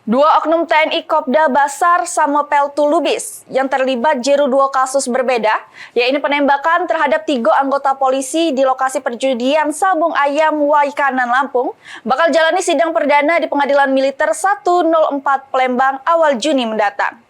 Dua oknum TNI Kopda Basar sama Peltu Lubis yang terlibat jeru dua kasus berbeda, yaitu penembakan terhadap 3 anggota polisi di lokasi perjudian Sabung Ayam Waikanan, Lampung, bakal jalani sidang perdana di Pengadilan Militer 104 Palembang awal Juni mendatang.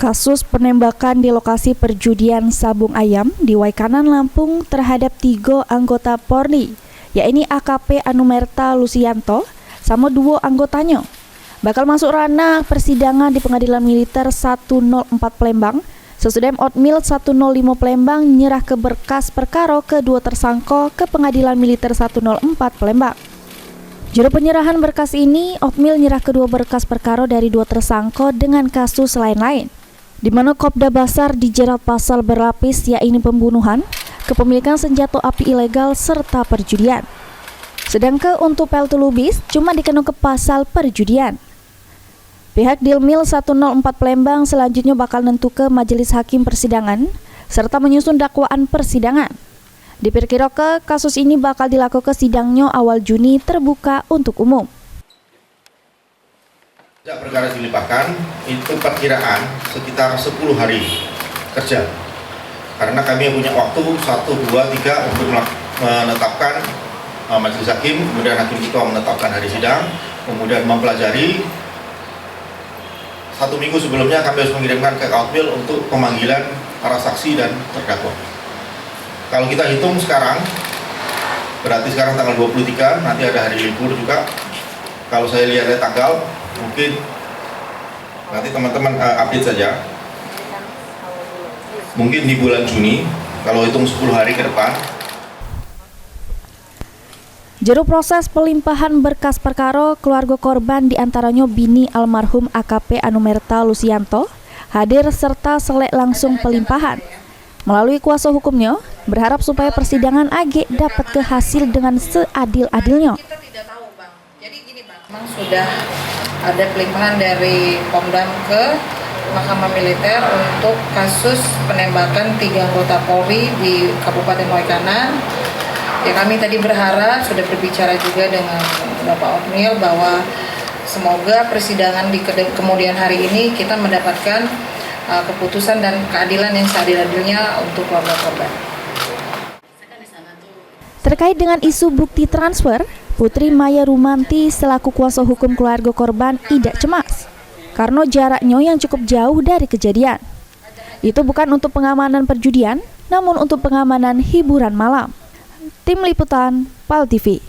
Kasus penembakan di lokasi perjudian Sabung Ayam di Waikanan, Lampung terhadap 3 anggota Polri, yaitu AKP Anumerta Lusianto sama 2 anggotanya, bakal masuk ranah persidangan di Pengadilan Militer 104 Palembang sesudah Otmil 105 Palembang nyerah ke berkas perkara kedua tersangka ke Pengadilan Militer 104 Palembang. Juru penyerahan berkas ini, Otmil nyerah kedua berkas perkara dari 2 tersangka dengan kasus lain-lain, di mana Kopda Basar dijerat pasal berlapis, yaitu pembunuhan, kepemilikan senjata api ilegal, serta perjudian. Sedangkan untuk Peltu Lubis cuma dikenal ke pasal perjudian. Pihak Dilmil 104 Palembang selanjutnya bakal nentu ke majelis hakim persidangan, serta menyusun dakwaan persidangan. Diperkirakan kasus ini bakal dilakukan sidangnya awal Juni terbuka untuk umum. Sejak perkara dilimpahkan, itu perkiraan sekitar 10 hari kerja. Karena kami punya waktu 1, 2, 3 untuk menetapkan majelis hakim, kemudian hakim ketua menetapkan hari sidang, kemudian mempelajari. 1 minggu sebelumnya kami harus mengirimkan ke Outbill untuk pemanggilan para saksi dan terdakwa. Kalau kita hitung sekarang, berarti sekarang tanggal 23, nanti ada hari libur juga. Kalau saya lihat tanggal, mungkin nanti teman-teman update saja. Mungkin di bulan Juni, kalau hitung 10 hari ke depan. Juru proses pelimpahan berkas perkara keluarga korban diantaranya bini almarhum AKP Anumerta Lusianto hadir serta selek langsung pelimpahan. Melalui kuasa hukumnya, berharap supaya persidangan AG dapat ke hasil dengan seadil-adilnya. Kita tidak tahu, Bang. Jadi gini, Bang. Memang sudah ada pelimpahan dari Pomdam ke Mahkamah Militer untuk kasus penembakan 3 anggota Polri di Kabupaten Waikanan. Ya, kami tadi berharap, sudah berbicara juga dengan Bapak Otmil bahwa semoga persidangan di kemudian hari ini kita mendapatkan keputusan dan keadilan yang seadil-adilnya untuk keluarga korban. Terkait dengan isu bukti transfer, Putri Maya Rumanti selaku kuasa hukum keluarga korban tidak cemas karena jaraknya yang cukup jauh dari kejadian. Itu bukan untuk pengamanan perjudian, namun untuk pengamanan hiburan malam. Tim Liputan PAL TV.